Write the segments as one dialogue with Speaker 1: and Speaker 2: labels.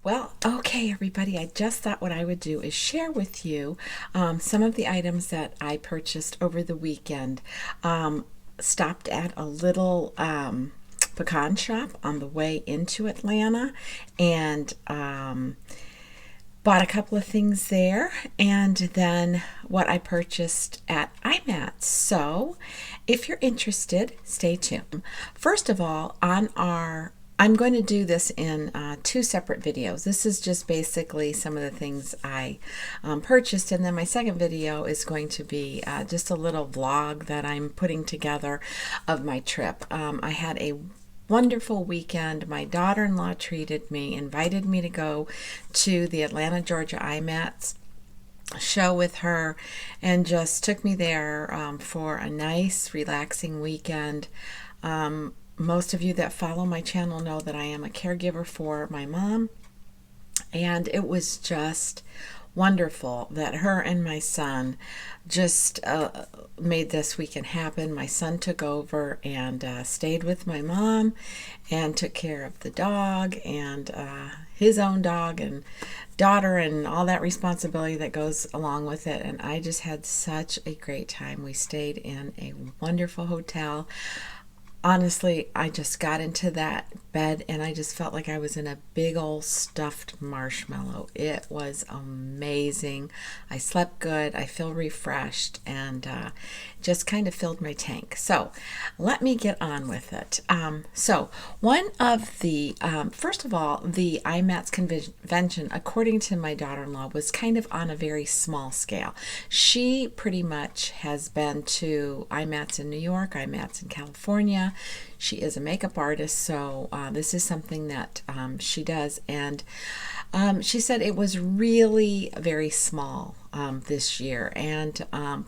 Speaker 1: Well, okay, everybody, I just thought what I would do is share with you some of the items that I purchased over the weekend. Stopped at a little pecan shop on the way into Atlanta and bought a couple of things there, and then what I purchased at Imats. So if you're interested, stay tuned. First of all, I'm going to do this in two separate videos. This is just basically some of the things I purchased, and then my second video is going to be just a little vlog that I'm putting together of my trip. I had a wonderful weekend. My daughter-in-law treated me, invited me to go to the Atlanta, Georgia Imats show with her, and just took me there for a nice, relaxing weekend. Most of you that follow my channel know that I am a caregiver for my mom, and it was just wonderful that her and my son just made this weekend happen. My son took over and stayed with my mom and took care of the dog and his own dog and daughter and all that responsibility that goes along with it. And I just had such a great time. We stayed in a wonderful hotel. Honestly, I just got into that bed and I just felt like I was in a big old stuffed marshmallow. It was amazing. I slept good. I feel refreshed, and just kind of filled my tank. So let me get on with it. So one of the, first of all, the Imats convention, according to my daughter-in-law, was kind of on a very small scale. She pretty much has been to Imats in New York, Imats in California. She is a makeup artist, so this is something that she does, and she said it was really very small this year, and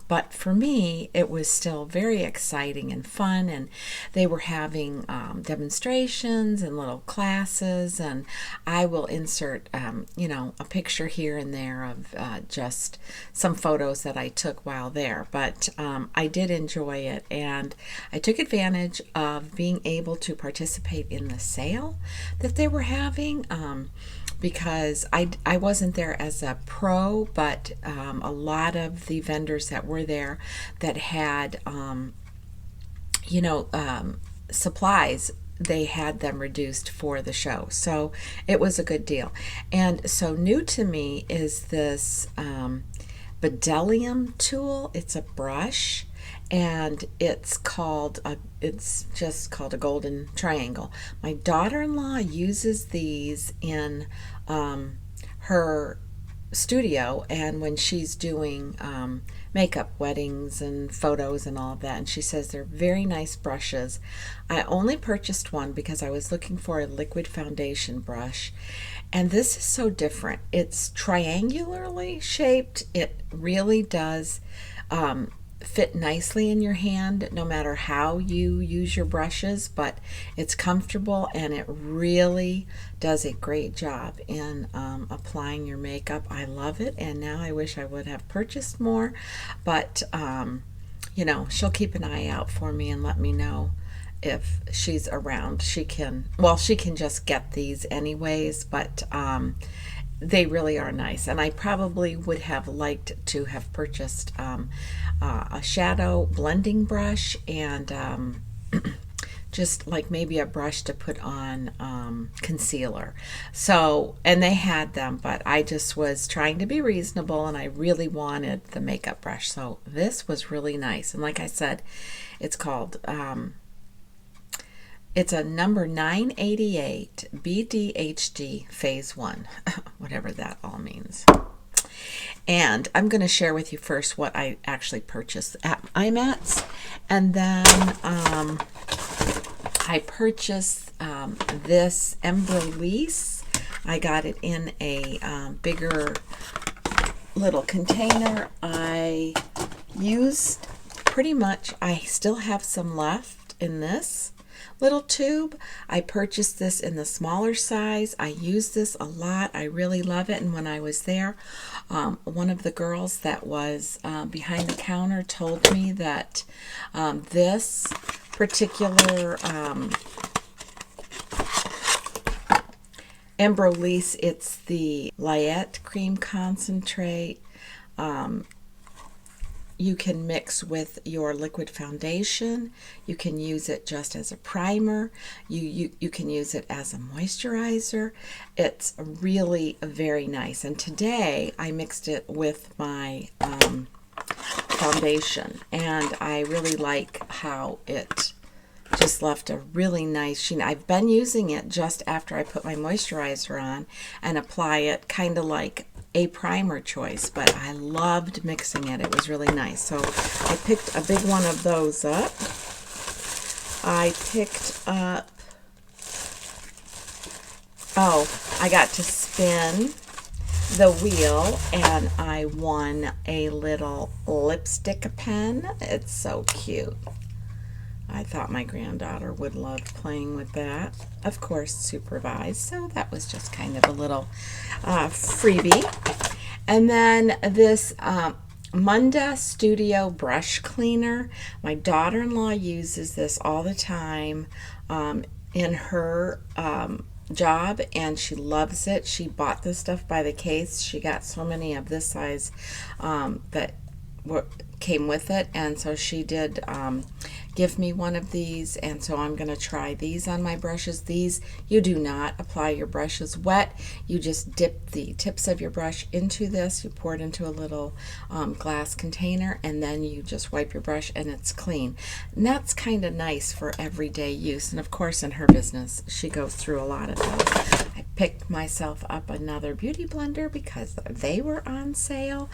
Speaker 1: but for me it was still very exciting and fun, and they were having demonstrations and little classes, and I will insert you know, a picture here and there of just some photos that I took while there. But I did enjoy it, and I took advantage of being able to participate in the sale that they were having, because I wasn't there as a pro, but a lot of the vendors that were there that had you know, supplies, they had them reduced for the show, so it was a good deal. And so new to me is this Bedellium tool. It's a brush, and it's just called a golden triangle. My daughter-in-law uses these in her studio, and when she's doing makeup, weddings and photos and all of that, and she says they're very nice brushes. I only purchased one because I was looking for a liquid foundation brush, and this is so different. It's triangularly shaped. It really does fit nicely in your hand no matter how you use your brushes, but it's comfortable, and it really does a great job in applying your makeup. I love it, and now I wish I would have purchased more, but you know, she'll keep an eye out for me and let me know if she's around. She can just get these anyways, but they really are nice, and I probably would have liked to have purchased a shadow blending brush and just like maybe a brush to put on concealer. So, and they had them, but I just was trying to be reasonable, and I really wanted the makeup brush. So this was really nice, and like I said, it's called It's a number 988 BDHD phase 1, whatever that all means. And I'm going to share with you first what I actually purchased at Imats. And then I purchased this Embryolisse. I got it in a bigger little container. I used pretty much, I still have some left in this little tube. I purchased this in the smaller size. I use this a lot. I really love it. And when I was there, one of the girls that was behind the counter told me that this particular Embryolisse, it's the Lait-Creme concentrate. You can mix with your liquid foundation. You can use it just as a primer. You can use it as a moisturizer. It's really very nice. And today I mixed it with my foundation, and I really like how it just left a really nice sheen. I've been using it just after I put my moisturizer on and apply it kind of like a primer choice, but I loved mixing it. It was really nice. So I picked a big one of those up. I picked up, I got to spin the wheel and I won a little lipstick pen. It's so cute. I thought my granddaughter would love playing with that. Of course, supervised, so that was just kind of a little freebie. And then this Monda Studio brush cleaner. My daughter-in-law uses this all the time in her job, and she loves it. She bought this stuff by the case. She got so many of this size that came with it, and so she did give me one of these, and so I'm going to try these on my brushes. These, you do not apply your brushes wet. You just dip the tips of your brush into this. You pour it into a little glass container, and then you just wipe your brush and it's clean. And that's kind of nice for everyday use. And of course, in her business, she goes through a lot of those. I picked myself up another beauty blender because they were on sale.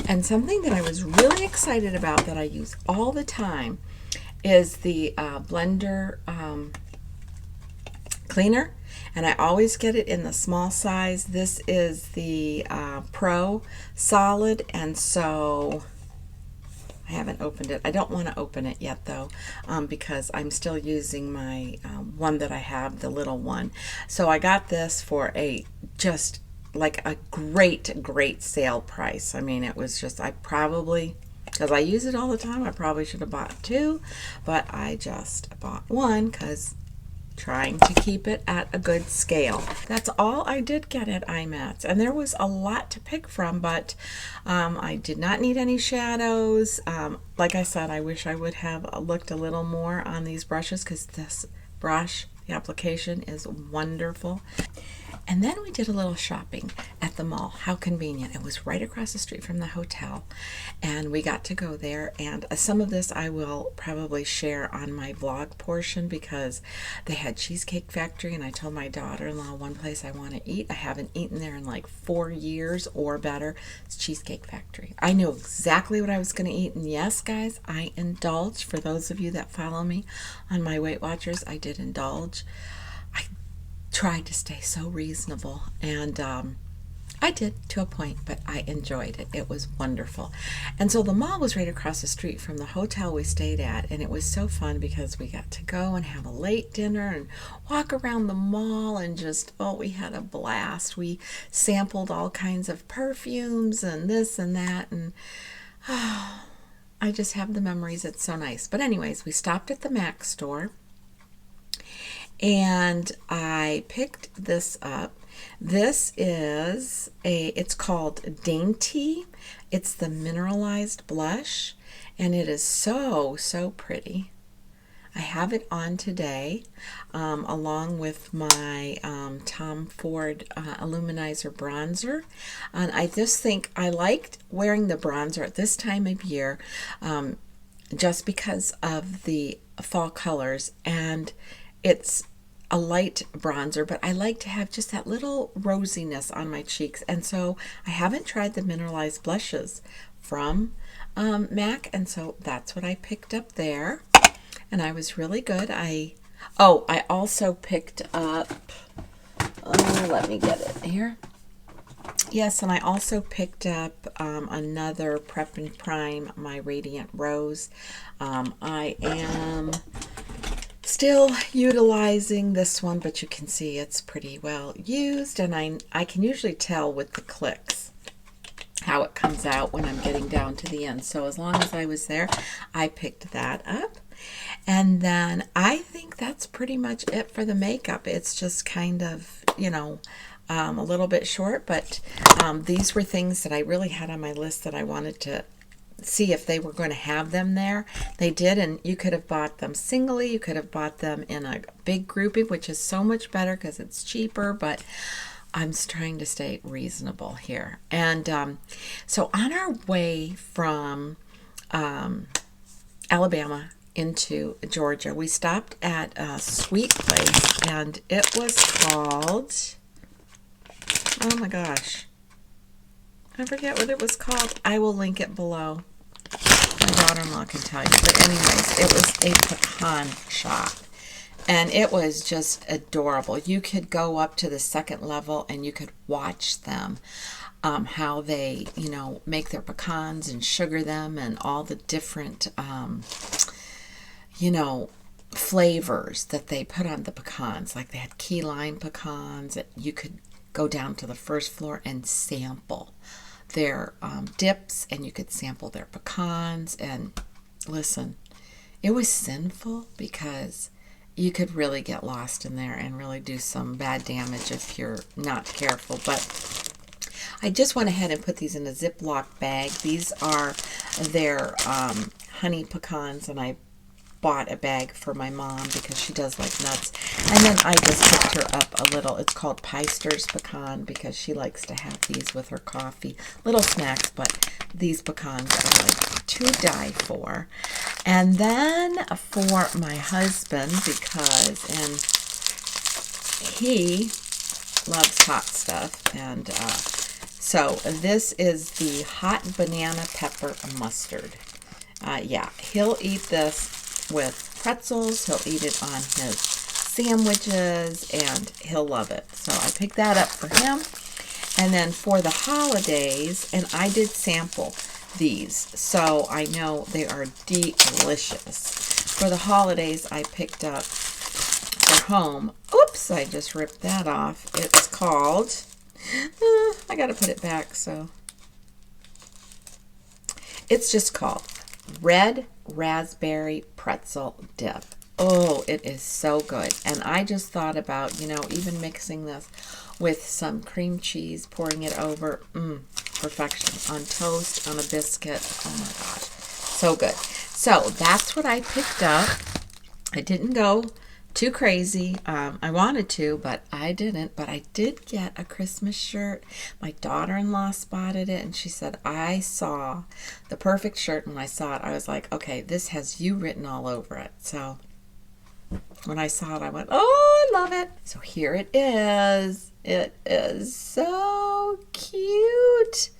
Speaker 1: And something that I was really excited about that I use all the time is the blender cleaner, and I always get it in the small size. This is the Pro Solid, and so I haven't opened it. I don't want to open it yet though, because I'm still using my one that I have, the little one. So I got this for just like a great sale price. I mean, it was just, I probably, because I use it all the time, I probably should have bought two, but I just bought one because trying to keep it at a good scale. That's all I did get at Imats, and there was a lot to pick from, but I did not need any shadows. Like I said, I wish I would have looked a little more on these brushes, because this brush, the application is wonderful. And then we did a little shopping at the mall. How convenient. It was right across the street from the hotel, and we got to go there. And some of this I will probably share on my vlog portion, because they had Cheesecake Factory, and I told my daughter-in-law one place I want to eat. I haven't eaten there in like 4 years or better. It's Cheesecake Factory. I knew exactly what I was going to eat, and yes, guys, I indulged. For those of you that follow me on my Weight Watchers, I did indulge. Tried to stay so reasonable, and I did to a point, but I enjoyed it. It was wonderful. And so the mall was right across the street from the hotel we stayed at, and it was so fun because we got to go and have a late dinner and walk around the mall and just, we had a blast. We sampled all kinds of perfumes and this and that, and I just have the memories. It's so nice. But anyways, we stopped at the Mac store, and I picked this up. This is it's called Dainty. It's the mineralized blush, and it is so pretty. I have it on today, along with my Tom Ford Illuminizer bronzer. And I just think I liked wearing the bronzer at this time of year, just because of the fall colors, and it's a light bronzer, but I like to have just that little rosiness on my cheeks. And so I haven't tried the mineralized blushes from MAC, and so that's what I picked up there. And I was really good. I also picked up, let me get it here. Yes, and I also picked up another Prep&Prime, my Radiant Rose. I am still utilizing this one, but you can see it's pretty well used, and I can usually tell with the clicks how it comes out when I'm getting down to the end. So as long as I was there, I picked that up. And then I think that's pretty much it for the makeup. It's just kind of, a little bit short, but these were things that I really had on my list that I wanted to see if they were going to have them there. They did, and you could have bought them singly. You could have bought them in a big grouping, which is so much better because it's cheaper, but I'm trying to stay reasonable here. And so on our way from Alabama into Georgia, we stopped at a sweet place, and it was called, oh my gosh, I forget what it was called. I will link it below. My daughter-in-law can tell you. But anyways, it was a pecan shop. And it was just adorable. You could go up to the second level and you could watch them, how they, make their pecans and sugar them and all the different, flavors that they put on the pecans. Like they had key lime pecans. You could go down to the first floor and sample their dips, and you could sample their pecans. And listen, it was sinful because you could really get lost in there and really do some bad damage if you're not careful. But I just went ahead and put these in a Ziploc bag. These are their honey pecans, and I bought a bag for my mom because she does like nuts. And then I just picked her up a little, it's called Peister's pecan, because she likes to have these with her coffee. Little snacks, but these pecans are like to die for. And then for my husband, because he loves hot stuff, and so this is the hot banana pepper mustard. Yeah, he'll eat this with pretzels. He'll eat it on his sandwiches, and he'll love it. So I picked that up for him. And then for the holidays, and I did sample these, so I know they are delicious. For the holidays, I picked up for home. Oops, I just ripped that off. It's called, I gotta put it back, so. It's just called Red Raspberry Pretzel Dip. Oh, it is so good. And I just thought about, even mixing this with some cream cheese, pouring it over, perfection. On toast, on a biscuit. Oh my gosh, so good. So that's what I picked up. I didn't go too crazy. I wanted to, but I didn't. But I did get a Christmas shirt. My daughter-in-law spotted it, and she said, I saw the perfect shirt. When I saw it, I was like, okay, this has you written all over it. So when I saw it, I went, oh, I love it. So here it is. It is so cute,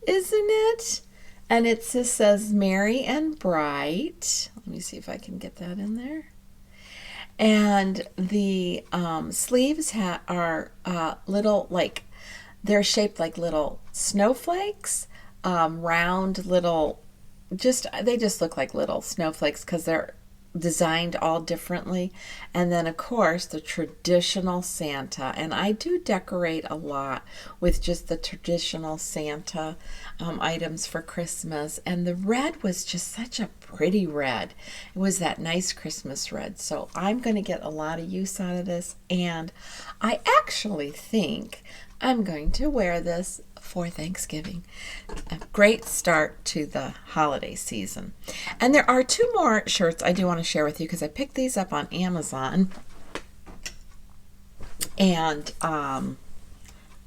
Speaker 1: isn't it? And it just says Merry and Bright. Let me see if I can get that in there. And the sleeves are little, like, they're shaped like little snowflakes, round little, they just look like little snowflakes because they're designed all differently. And then, of course, the traditional Santa. And I do decorate a lot with just the traditional Santa items for Christmas. And the red was just such a pretty red. It was that nice Christmas red. So I'm going to get a lot of use out of this. And I actually think I'm going to wear this for Thanksgiving. A great start to the holiday season. And there are two more shirts I do want to share with you because I picked these up on Amazon. And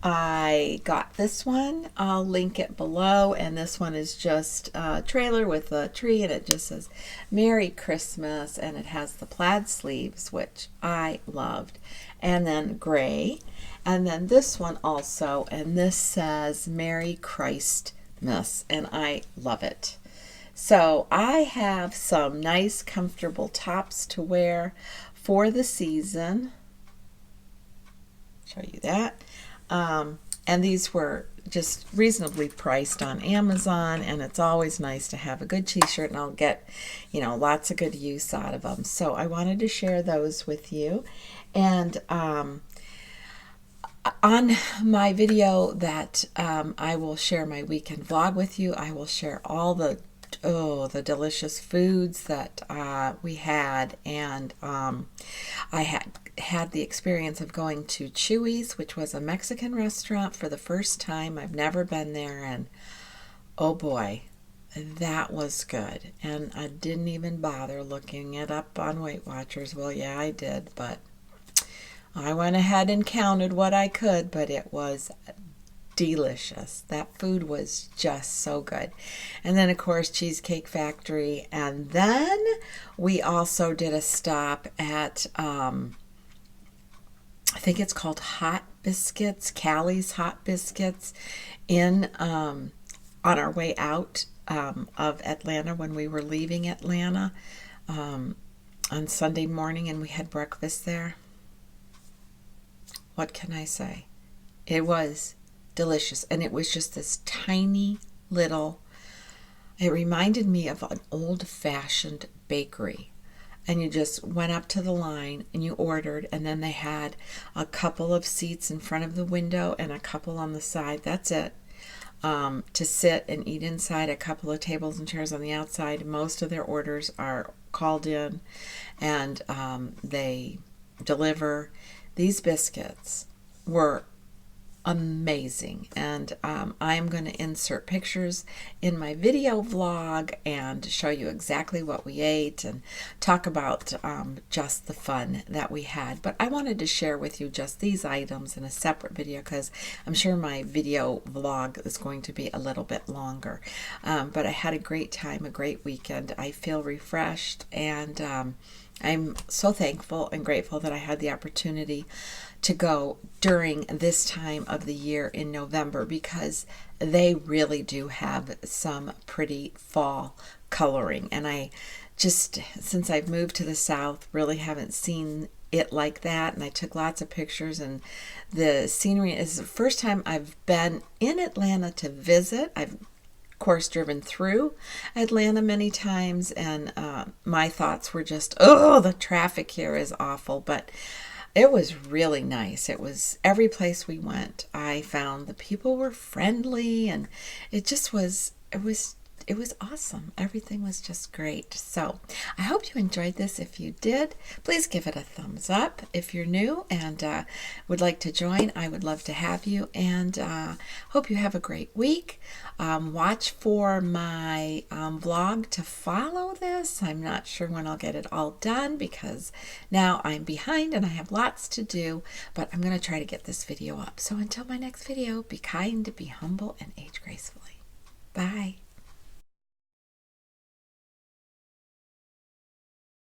Speaker 1: I got this one. I'll link it below, and this one is just a trailer with a tree, and it just says Merry Christmas, and it has the plaid sleeves, which I loved, and then gray, and then this one also, and this says Merry Christmas, and I love it. So I have some nice comfortable tops to wear for the season. Show you that. And these were just reasonably priced on Amazon, and it's always nice to have a good t-shirt, and I'll get, lots of good use out of them. So I wanted to share those with you. And on my video that I will share my weekend vlog with you, I will share all the delicious foods that we had, and I had the experience of going to Chuy's, which was a Mexican restaurant, for the first time. I've never been there, and oh boy, that was good. And I didn't even bother looking it up on Weight Watchers. Well, yeah, I did, but I went ahead and counted what I could, but it was delicious. That food was just so good. And then, of course, Cheesecake Factory. And then we also did a stop at, I think it's called Hot Biscuits, Callie's Hot Biscuits, on our way out of Atlanta when we were leaving Atlanta on Sunday morning, and we had breakfast there. What can I say? It was delicious, and it was just this tiny little, it reminded me of an old-fashioned bakery, and you just went up to the line and you ordered, and then they had a couple of seats in front of the window and a couple on the side. That's it, to sit and eat inside, a couple of tables and chairs on the outside. Most of their orders are called in, and they deliver. These biscuits were amazing, and I am going to insert pictures in my video vlog and show you exactly what we ate and talk about just the fun that we had. But I wanted to share with you just these items in a separate video, because I'm sure my video vlog is going to be a little bit longer. But I had a great time, a great weekend. I feel refreshed, and I'm so thankful and grateful that I had the opportunity to go during this time of the year in November, because they really do have some pretty fall coloring. And I just, since I've moved to the South, really haven't seen it like that. And I took lots of pictures, and the scenery is the first time I've been in Atlanta to visit. I've of course driven through Atlanta many times, and my thoughts were just, oh, the traffic here is awful. But it was really nice. It was, every place we went, I found the people were friendly, and it just was, it was awesome. Everything was just great. So I hope you enjoyed this. If you did, please give it a thumbs up. If you're new and would like to join, I would love to have you, and hope you have a great week. Watch for my vlog to follow this. I'm not sure when I'll get it all done, because now I'm behind and I have lots to do, but I'm going to try to get this video up. So until my next video, be kind, be humble, and age gracefully. Bye.